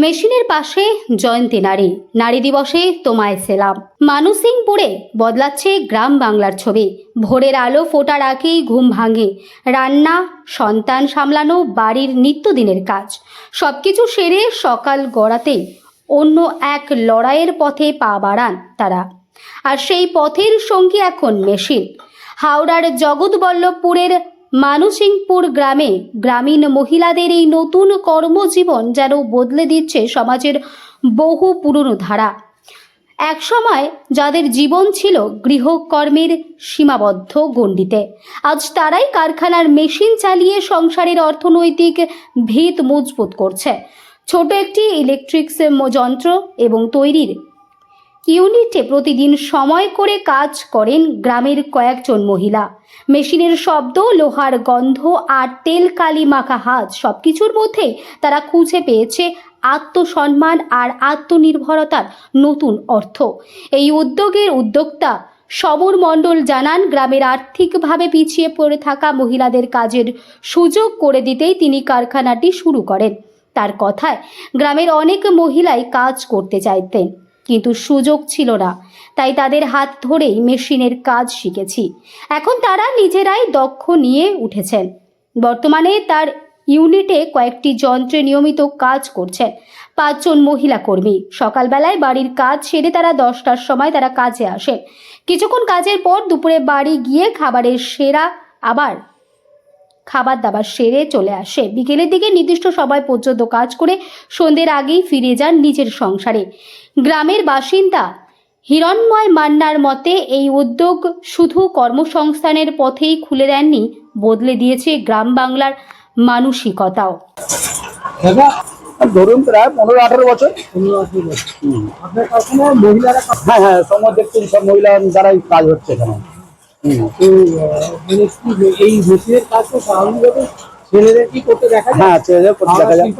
মেশিনের পাশে জয়ন্তী নারী নারী দিবসে তোমায় সেলাম। মানুষিংপুরে বদলাচ্ছে গ্রাম বাংলার ছবি। ভোরের আলো ফোটার আগেই ঘুম ভাঙে, রান্না, সন্তান সামলানো, বাড়ির নিত্যদিনের কাজ সবকিছু সেরে সকাল গড়াতেই অন্য এক লড়াইয়ের পথে পা বাড়ান তারা। আর সেই পথের সঙ্গী এখন মেশিন। হাওড়ার জগৎবল্লভপুরের মানুষিংপুর গ্রামে গ্রামীণ মহিলাদের এই নতুন কর্মজীবন যেন বদলে দিচ্ছে সমাজের বহু পুরনো ধারা। একসময় যাদের জীবন ছিল গৃহকর্মের সীমাবদ্ধ গণ্ডিতে, আজ তারাই কারখানার মেশিন চালিয়ে সংসারের অর্থনৈতিক ভিত মজবুত করছে। ছোট একটি ইলেকট্রিক্স যন্ত্র এবং তৈরির ইউনিটে প্রতিদিন সময় করে কাজ করেন গ্রামের কয়েকজন মহিলা। মেশিনের শব্দ, লোহার গন্ধ আর তেল কালি মাখা হাত সবকিছুর মধ্যে তারা খুঁজে পেয়েছে আত্মসম্মান আর আত্মনির্ভরতার নতুন অর্থ। এই উদ্যোগের উদ্যোক্তা সমর মণ্ডল জানান, গ্রামের আর্থিকভাবে পিছিয়ে পড়ে থাকা মহিলাদের কাজের সুযোগ করে দিতেই তিনি কারখানাটি শুরু করেন। তার কথায়, গ্রামের অনেক মহিলাই কাজ করতে চাইতেন কিন্তু সুযোগ ছিল না, তাই তাদের হাত ধরেই মেশিনের কাজ শিখেছি। এখন তারা নিজেরাই দক্ষ নিয়ে উঠেছেন। বর্তমানে তার ইউনিটে কয়েকটি যন্ত্রে নিয়মিত কাজ করছেন 5 জন মহিলা কর্মী। সকালবেলায় বাড়ির কাজ সেরে তারা 10টার সময় তারা কাজে আসেন। কিছুক্ষণ কাজের পর দুপুরে বাড়ি গিয়ে খাবার দাবার সেরে চলে আসে। বিকেলের দিকে নির্দিষ্ট সময় পর্যন্ত কাজ করে সন্ধ্যের আগেই ফিরে যান নিজের সংসারে। গ্রামের বাসিন্দা হিরণময় মান্নার মতে, এই উদ্যোগ শুধু কর্মসংস্থানের পথেই খুলে দেননি, বদলে দিয়েছে গ্রাম বাংলার মানসিকতাও। ধরুন প্রায় 15-18 বছর। আপনার কারখানায় মহিলারা? হ্যাঁ, সময় দেখছেন সব মহিলা দ্বারাই কাজ হচ্ছে এখানে। এই মেশিনের কাজ তো স্বাভাবিকভাবে ছেলেদের কি করতে দেখা যায়? হ্যাঁ, ছেলেদের করতে দেখা যায়,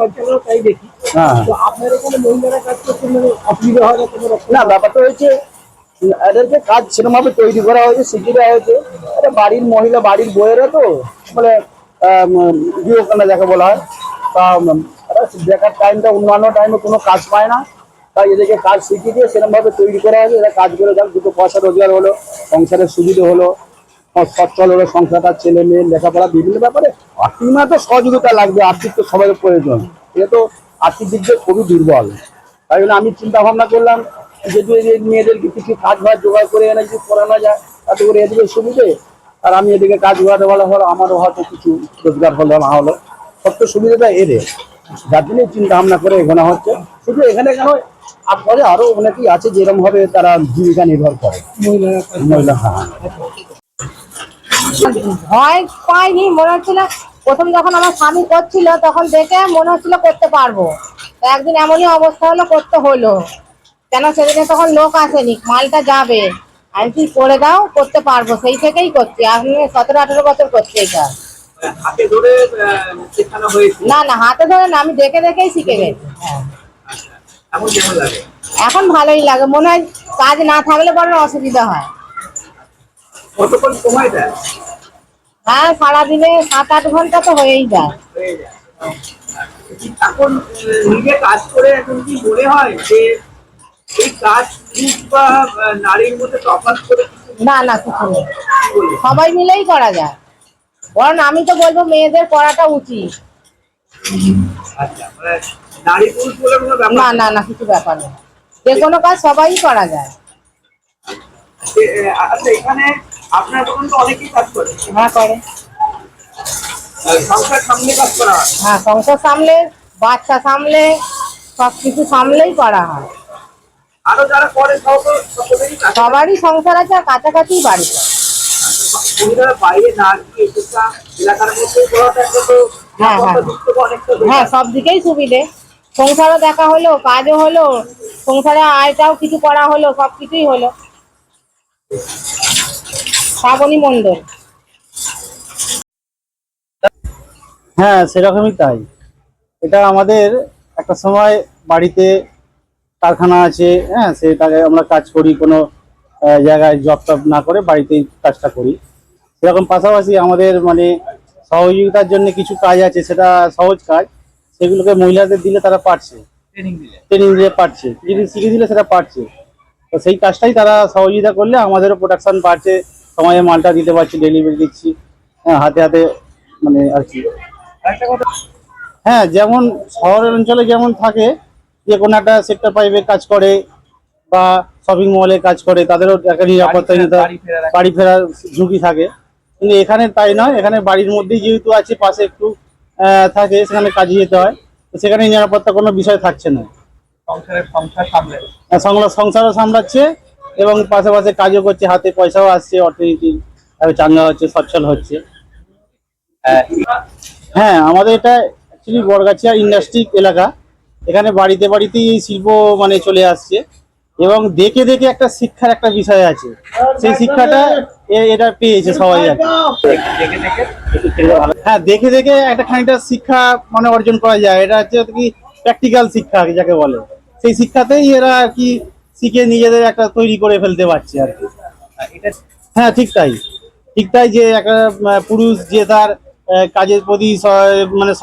তাই দেখি। হ্যাঁ, তো আপনার এখানে মহিলারা কাজ করতে অসুবিধা হয় না? কোনো না, ব্যাপারটা হয়েছে এদেরকে কাজ সেরকমভাবে তৈরি করা হয়েছে, শিখিয়ে দেওয়া হয়েছে। এটা বাড়ির মহিলা, বাড়ির বইয়েরা তো মানে গৃহকন্যা যাকে বলা হয়, তা দেখার টাইমটা অন্যান্য টাইমে কোনো কাজ পায় না, তাই এদেরকে কাজ শিখিয়ে দিয়ে সেরকমভাবে তৈরি করা হয়েছে। এরা কাজ করে যাক, দুটো পয়সা রোজগার হলো, সংসারের সুবিধে হলো, সচ্ছল হলো সংসারটা, ছেলে মেয়ে লেখাপড়া বিভিন্ন ব্যাপারে। আর্থিক তো সহযোগিতা লাগবে, আর্থিক তো সবাই প্রয়োজন। এটা তো আর্থিক দিক দিয়ে খুবই দুর্বল। তাই জন্য আমি চিন্তা ভাবনা করলাম যদি মেয়েদেরকে কিছু কাজ ভাজ জোগাড় করে এনে যদি করানো যায়, তাতে করে এদিকে সুবিধে, আর আমি এদিকে কাজ জোগাড় ভালো হলো, আমারও হয়তো কিছু রোজগার হলো না হলো, সব তো সুবিধাটা এদের। যার জন্য চিন্তা ভাবনা করে এখানে হচ্ছে। শুধু এখানে কেন, আপনারে আরো অনেকেই আছে যেরকম ভাবে তারা জীবিকা নির্ভর করে মহিলা। হ্যাঁ, ভয় পাইনি, মনে হচ্ছিল প্রথম যখন আমার স্বামী করছিল তখন দেখে মনে হচ্ছিল করতে পারবো। একদিন এমনই অবস্থা হলো, করতে হলো। কেন সেদিনে তখন লোক আসেনি, মালটা যাবে, আমি কি করে দাও, করতে পারবো, সেই থেকেই করছি। আমি 17-18 বছর করছি এটা। না না, হাতে ধরে না, আমি দেখে দেখেই শিখে গেছি। এখন ভালোই লাগে, মনে হয় কাজ না থাকলে বড় অসুবিধা হয়। হ্যাঁ, সারাদিনে 7-8 ঘন্টা তো হয়েই যায়। এখন নিজে কাজ করে এখন কি মনে হয় যে এই কাজ বা নারীর মধ্যে তফাৎ করে? না না, কিছু নেই, সবাই মিলেই করা যায়। বরং আমি তো বলবো মেয়েদের করাটা উচিত। আচ্ছা, মানে নারী পুরুষ বলে কোনো ব্যাপার না না না, কিছু ব্যাপার নেই, যে কোনো কাজ সবাই করা যায়। আচ্ছা, এখানে আপনার তখন তো অনেকেই কাজ করে? হ্যাঁ, করে। সংসার সামলে কাজ করা হয়? হ্যাঁ, সংসার সামলে, বাচ্চা সামলে, সবকিছু সামলেই করা হয়। আরো যারা করে সবারই সংসার আছে, আর কাছাকাছি বাড়ি। মহিলারা বাইরে না গিয়ে এলাকার মধ্যে করাটা একটা তো হ্যাঁ হ্যাঁ হ্যাঁ, সব দিকেই সুবিধে। সংসারও দেখা হলো, কাজও হলো, সংসারে আয়টাও কিছু করা হলো, সব কিছুই হলো। শ্রাবণী মণ্ডল। হ্যাঁ, সেরকমই তাই। এটা আমাদের একটা সময় বাড়িতে কারখানা আছে, হ্যাঁ, সেটাকে আমরা কাজ করি, কোনো জায়গায় জব টব না করে বাড়িতেই কাজটা করি। সেরকম পাশাপাশি আমাদের মানে সহযোগিতার জন্য কিছু কাজ আছে, সেটা সহজ কাজ, সেগুলোকে মহিলাদের দিলে তারা পারছে। ট্রেনিং দিয়ে পারছে, যদি শিখে দিলে সেটা পারছে। তো সেই কাজটাই তারা সহযোগিতা করলে আমাদেরও প্রোডাকশন বাড়ছে, সময়ে মালটা দিতে পারছি, ডেলিভারি দিচ্ছি, হ্যাঁ, হাতে হাতে মানে আর কি। হ্যাঁ, যেমন শহর অঞ্চলে যেমন থাকে যে কোনো একটা সেক্টর পাইপে কাজ করে বা শপিং মলে কাজ করে, তাদেরও একটা নিরাপত্তা, বাড়ি ফেরার ঝুঁকি থাকে। কিন্তু এখানে তাই নয়, এখানে বাড়ির মধ্যেই যেহেতু আছে, পাশে একটু থাকে, সেখানে কাজে যেতে হয়, তো সেখানে নিরাপত্তা কোনো বিষয় থাকছে না। সংসারও সামলাচ্ছে এবং পাশাপাশি কাজও করছে, হাতে পয়সাও আসছে, অর্থনীতি চাঙ্গা হচ্ছে, সচ্ছল হচ্ছে। হ্যাঁ, আমাদের এটা অ্যাকচুয়ালি বড়গাছিয়া ইন্ডাস্ট্রিক এলাকা। এখানে বাড়িতে বাড়িতেই এই শিল্প মানে চলে আসছে এবং দেখে দেখে একটা শিক্ষার একটা বিষয় আছে, সেই শিক্ষাটা এটা পেয়েছে সবাই আর কি। হ্যাঁ, দেখে দেখে একটা খানিকটা শিক্ষা মানে অর্জন করা যায়, এটা হচ্ছে কি প্র্যাকটিক্যাল শিক্ষা যাকে বলে, সেই শিক্ষাতেই এরা আর কি শিখে নিজেদের একটা তৈরি করে ফেলতে পারছে আর কি। হ্যাঁ, ঠিক তাই, ঠিক তাই, যে একটা পুরুষ যে তার কাজের প্রতি মানে